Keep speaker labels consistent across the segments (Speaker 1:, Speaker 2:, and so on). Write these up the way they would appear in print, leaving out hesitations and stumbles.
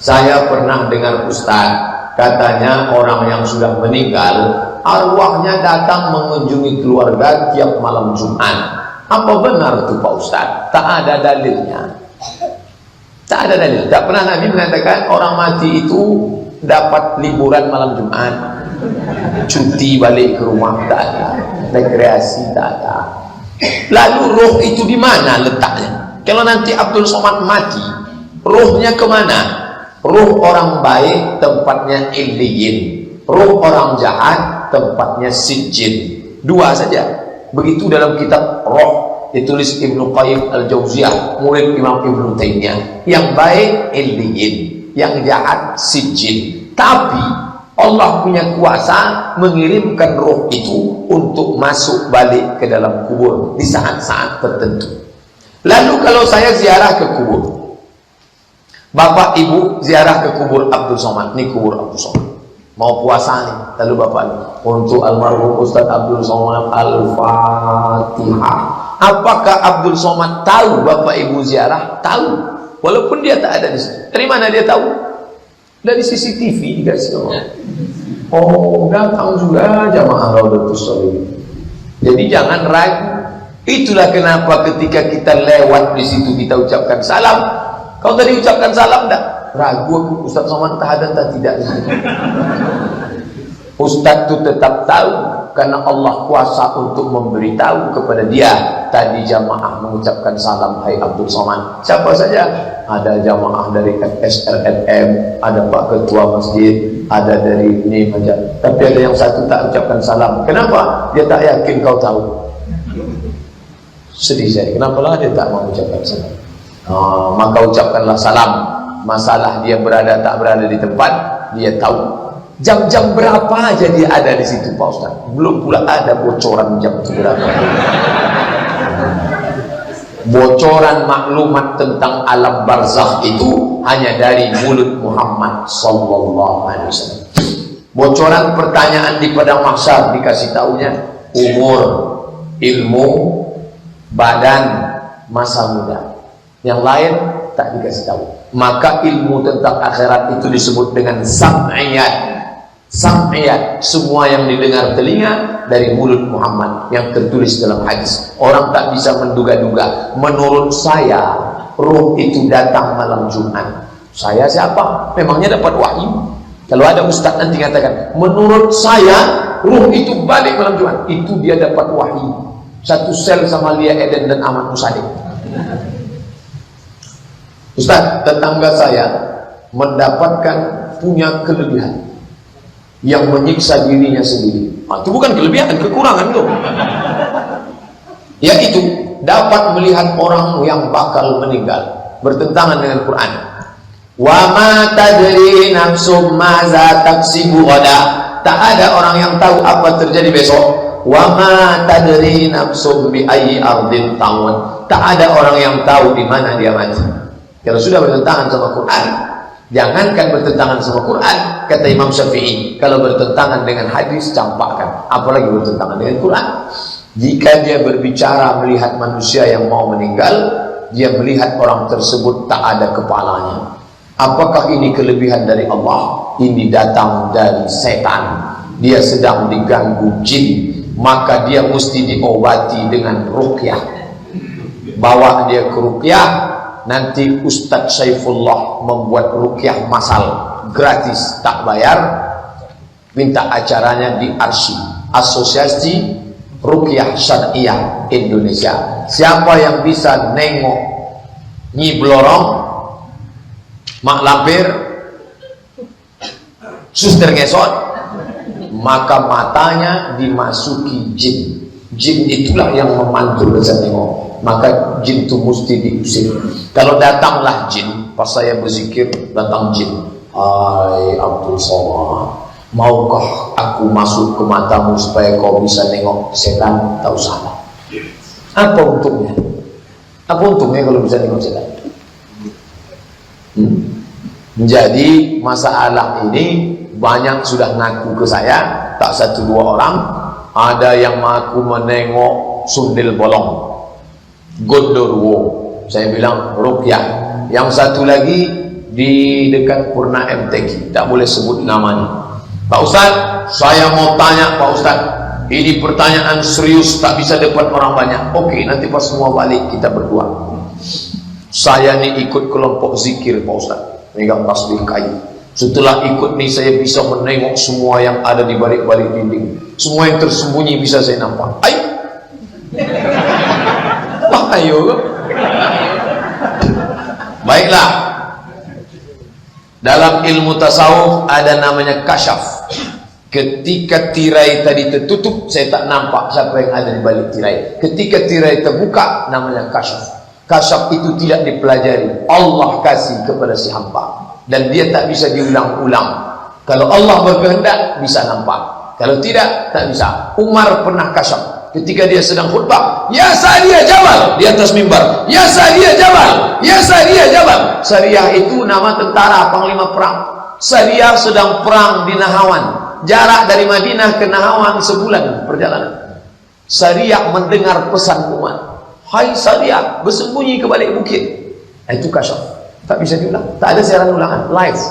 Speaker 1: Saya pernah dengar Ustaz, katanya orang yang sudah meninggal, arwahnya datang mengunjungi keluarga tiap malam Jumat. Apa benar itu Pak Ustaz? Tak ada dalilnya. Tak ada dalil. Tak pernah Nabi mengatakan orang mati itu dapat liburan malam Jumat, cuti balik ke rumah, tak ada. Rekreasi tak ada. Lalu roh itu di mana letaknya? Kalau nanti Abdul Somad mati, rohnya kemana? Roh orang baik tempatnya illiyin, roh orang jahat tempatnya sijjin. Dua saja. Begitu dalam kitab Roh ditulis Ibnu Qayyim Al-Jauziyah, murid Imam Ibnu Taimiyah. Yang baik illiyin, yang jahat sijjin. Tapi Allah punya kuasa mengirimkan roh itu untuk masuk balik ke dalam kubur di saat-saat tertentu. Lalu kalau saya ziarah ke kubur, Bapak Ibu ziarah ke kubur Abdul Somad, ini kubur Abdul Somad, mau puasa nih, lalu Bapak untuk almarhum Ustaz Abdul Somad Al-Fatihah. Apakah Abdul Somad tahu Bapak Ibu ziarah? Tahu, walaupun dia tak ada di situ. Dari mana dia tahu? Dari CCTV dikasih orang. Oh, datang juga jamaah Raudatus Sholihin. Jadi jangan ragu. Itulah kenapa ketika kita lewat di situ kita ucapkan salam. Kau tadi ucapkan salam tak? Ragu aku, Ustaz Somad tak ada tak tidak. Ustaz itu tetap tahu karena Allah kuasa untuk memberitahu kepada dia. Tadi jamaah mengucapkan salam, hai Abdul Somad. Siapa saja? Ada jamaah dari FSRNM, ada Pak Ketua Masjid, ada dari ini macam. Tapi ada yang satu tak ucapkan salam. Kenapa? Dia tak yakin kau tahu. Sedih saya. Kenapalah dia tak mau ucapkan salam? Maka ucapkanlah salam. Masalah dia berada tak berada di tempat, dia tahu. Jam-jam berapa aja dia ada di situ Pak Ustaz. Belum pula ada bocoran jam itu berapa. Bocoran maklumat tentang alam barzakh itu hanya dari mulut Muhammad sallallahu alaihi wasallam. Bocoran pertanyaan di padang mahsyar dikasih taunya umur, ilmu, badan, masa muda. Yang lain tak dikasih tahu. Maka ilmu tentang akhirat itu disebut dengan sam'iyat. Sam'iyat, semua yang didengar telinga dari mulut Muhammad yang tertulis dalam hadis. Orang tak bisa menduga-duga. Menurut saya, roh itu datang malam Jumat. Saya siapa? Memangnya dapat wahyu? Kalau ada ustaz nanti katakan, menurut saya, roh itu balik malam Jumat. Itu dia dapat wahyu. Satu sel sama Lia Eden dan Ahmad Musadik. Ustaz, tetangga saya mendapatkan punya kelebihan yang menyiksa dirinya sendiri. Itu bukan kelebihan, kekurangan itu. Yaitu dapat melihat orang yang bakal meninggal, bertentangan dengan Quran. Wa ma tadri nafsum maza taksibu ghada. Tak ada orang yang tahu apa terjadi besok. Wa ma tadri nafsum bi ayyi ardin tamut. Tak ada orang yang tahu di mana dia mati. Kalau sudah bertentangan sama Quran, jangankan bertentangan sama Quran, kata Imam Syafi'i, kalau bertentangan dengan hadis, campakkan. Apalagi bertentangan dengan Quran. Jika dia berbicara melihat manusia yang mau meninggal, dia melihat orang tersebut tak ada kepalanya. Apakah ini kelebihan dari Allah? Ini datang dari setan. Dia sedang diganggu jin, maka dia mesti diobati dengan ruqyah. Bawa dia ke ruqyah. Nanti Ustadz Saifullah membuat ruqyah masal gratis, tak bayar. Minta acaranya di Arsi, Asosiasi Ruqyah Syariah Indonesia. Siapa yang bisa nengok Nyi Blorong, Mak Lampir, Suster Ngesot, maka matanya dimasuki jin. Jin itulah yang memantul bisa nengok. Maka jin itu mesti diusir. Kalau datanglah jin, pas saya berzikir, datang jin. Hai Abdul Somad, maukah aku masuk ke matamu supaya kau bisa nengok setan? Tak usah. Apa untungnya? Apa untungnya kalau bisa nengok setan? Jadi masalah ini banyak sudah ngaku ke saya, tak satu dua orang. Ada yang mengaku menengok sundel bolong, Gondorwo. Saya bilang ruqyah. Yang satu lagi di dekat Purna MTQ, tak boleh sebut namanya. Pak Ustaz, saya mau tanya Pak Ustaz, ini pertanyaan serius, tak bisa dapat orang banyak. Oke, nanti pas semua balik kita berdua. Saya nih ikut kelompok zikir Pak Ustaz, megang tasbih kayu. Setelah ikut nih saya bisa menengok semua yang ada di balik-balik dinding, semua yang tersembunyi bisa saya nampak. Ayo, wah ayo. Baiklah, dalam ilmu tasawuf ada namanya kasyaf. Ketika tirai tadi tertutup, saya tak nampak siapa yang ada di balik tirai. Ketika tirai terbuka, namanya kasyaf. Kasyaf itu tidak dipelajari, Allah kasih kepada si hamba, dan dia tak bisa diulang-ulang. Kalau Allah berkehendak bisa nampak, kalau tidak, tak bisa. Umar pernah kasyaf ketika dia sedang khutbah, ya Sariyah Jabal, di atas mimbar, ya Sariyah Jabal, ya Sariyah Jabal. Sariyah itu nama tentara, panglima perang. Sariyah sedang perang di Nahawan, jarak dari Madinah ke Nahawan sebulan perjalanan. Sariyah mendengar pesan Umar, hai Sariyah, bersembunyi ke balik bukit. Itu kasyaf, tak bisa diulang, tak ada siaran ulangan, live.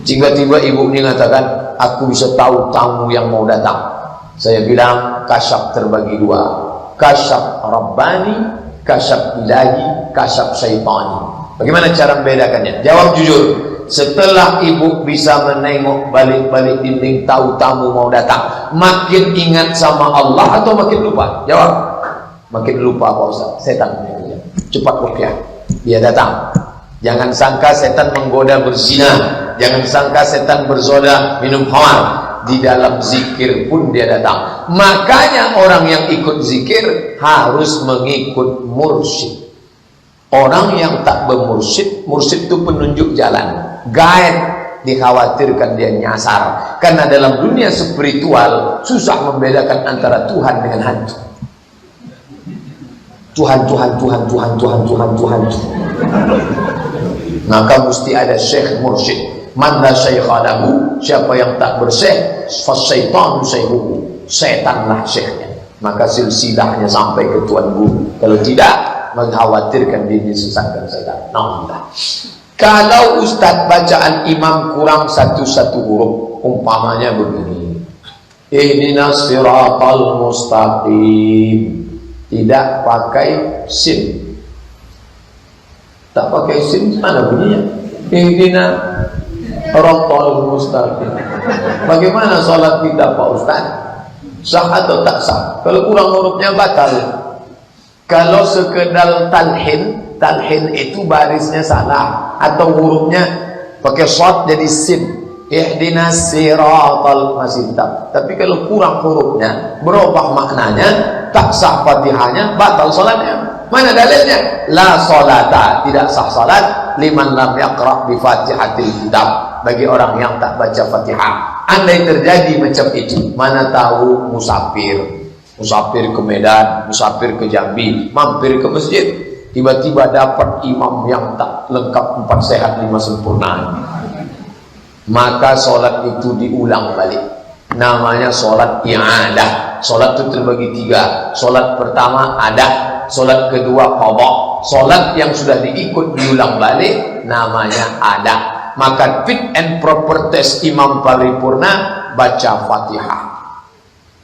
Speaker 1: Tiba-tiba ibu ini mengatakan, aku bisa tahu tamu yang mau datang. Saya bilang, kasyaf terbagi dua, kasyaf Rabbani, kasyaf ilahi, kasyaf syaitani. Bagaimana cara membedakannya? Jawab jujur. Setelah ibu bisa menengok balik-balik dinding, tahu tamu mau datang, makin ingat sama Allah atau makin lupa? Jawab. Makin lupa Pak Ustaz, setan. Cepat ruqyah, dia datang. Jangan sangka setan menggoda berzina, jangan sangka setan berzoda minum khamar. Di dalam zikir pun dia datang. Makanya orang yang ikut zikir harus mengikut mursyid. Orang yang tak bermursyid, mursyid itu penunjuk jalan, guide, dikhawatirkan dia nyasar. Karena dalam dunia spiritual susah membedakan antara Tuhan dengan hantu. Tuhan. Maka mesti ada syekh mursyid. Man la syaikha lahu, siapa yang tak bersyekh, fasyaitanu syaihuhu, setanlah syekhnya. Maka silsilahnya sampai ke tuan guru. Kalau tidak, mengkhawatirkan dia disesatkan setan. Alhamdulillah. Kalau ustaz bacaan imam kurang satu huruf, umpamanya begini, ihdinas siratal mustaqim, tidak pakai sin. Tak pakai sin, mana bunyinya? Ihdinas siratal mustaqim. Bagaimana sholat kita Pak Ustaz? Sah atau tak sah? Kalau kurang hurufnya batal. Kalau sekedar talhin itu barisnya salah, atau hurufnya pakai shad jadi sin, ihdinas siratal, masih tetap. Tapi kalau kurang hurufnya, berubah maknanya, tak sah Fatihahnya, batal sholatnya. Mana dalilnya? La sholata, tidak sah sholat liman lam yaqra bi Fatihatil kitab, bagi orang yang tak baca Fatihah. Andai terjadi macam itu, mana tahu musafir ke Medan, musafir ke Jambi, mampir ke masjid, tiba-tiba dapat imam yang tak lengkap 4 sehat 5 sempurna, maka sholat itu diulang balik. Namanya sholat i'adah. Sholat itu terbagi 3. Sholat pertama adah, sholat kedua qadha. Sholat yang sudah diikut diulang balik namanya adah. Maka fit and proper test imam paripurna, baca Fatihah.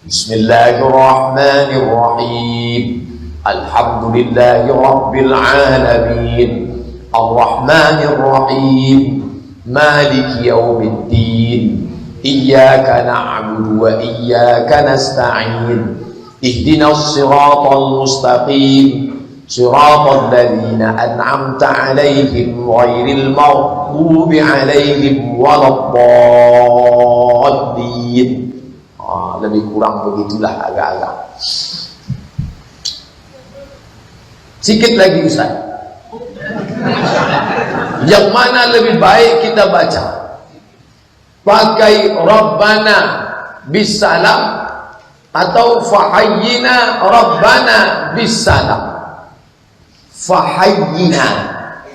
Speaker 1: Bismillahirrahmanirrahim. Alhamdulillahi rabbil alamin. Ar-Rahmanir-Rahim. Maliki yaumiddin. Iyyaka na'budu wa iyyaka nasta'in. Ihdinas siratal mustaqim. Siratal ladzina an'amta 'alaihim ghairil maghdubi 'alaihim waladdallin. Lebih kurang begitulah agak-agak. Sikit lagi Ustaz. Yang mana lebih baik kita baca? Pakai Rabbana bisalam atau fahayyina Rabbana bisalam? Fahayyina,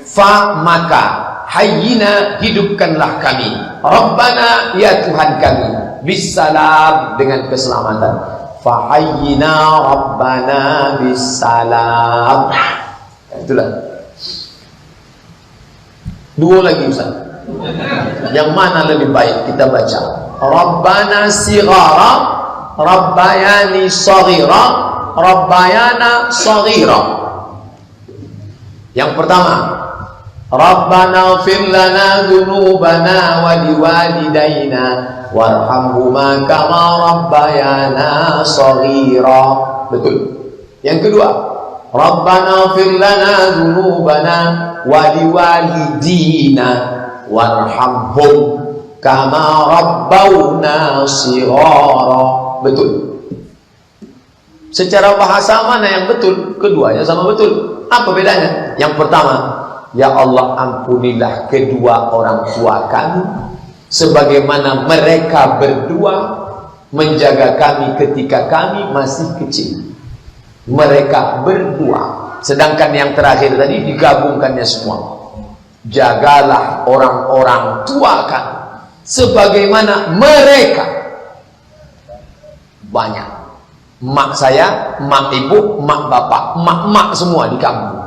Speaker 1: fa maka, hayyina hidupkanlah kami, Rabbana ya Tuhan kami, bisalam dengan keselamatan. Fahayyina Rabbana bisalam. Itulah. Dua lagi Ustaz. Yang mana lebih baik kita baca? Rabbana sighara, Rabbayani saghira, Rabbayana saghira. Yang pertama, Rabbana ighfir lana dzunubana wa liwalidayna warhamhuma kama rabbayana saghira. Betul. Yang kedua, Rabbana ighfir lana dzunubana wa liwalidina warhamhum kama rabbawna shighara. Betul. Secara bahasa mana yang betul? Keduanya sama betul. Apa bedanya? Yang pertama, ya Allah ampunilah kedua orang tua kami sebagaimana mereka berdua menjaga kami ketika kami masih kecil. Mereka berdua. Sedangkan yang terakhir tadi digabungkannya semua. Jagalah orang-orang tua kami sebagaimana mereka. Banyak. Mak saya, mak ibu, mak bapak, mak semua di kampung.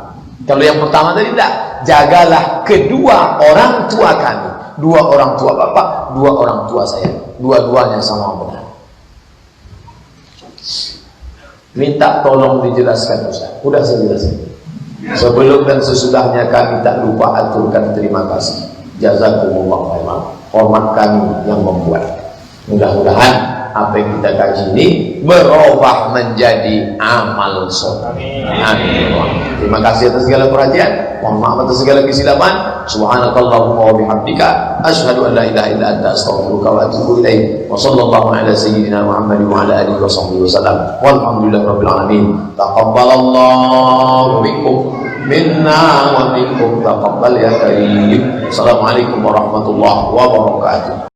Speaker 1: Kalau yang pertama tadi tidak, jagalah kedua orang tua kami. Dua orang tua bapak, dua orang tua saya. Dua-duanya sama benar. Minta tolong dijelaskan Ustaz. Udah saya jelasin. Sebelum dan sesudahnya kami tak lupa aturkan terima kasih. Jazakumullah khairan. Hormat kami yang membuat. Mudah-mudahan apa yang kita kaji ini berubah menjadi amal soleh. Amin. Terima kasih atas segala perhatian. Mohon maaf atas segala kesilapan. Subhanakallahumma wa bihamdika asyhadu an la ilaha illa anta astaghfiruka wa atubu ilaik. Wa sallallahu ala sayyidina Muhammadin wa ala alihi wa sahbihi wasallam. Walhamdulillahirabbil alamin. Taqabbalallahu minkum minna wa minkum taqabbal ya karim. Assalamualaikum warahmatullahi wabarakatuh.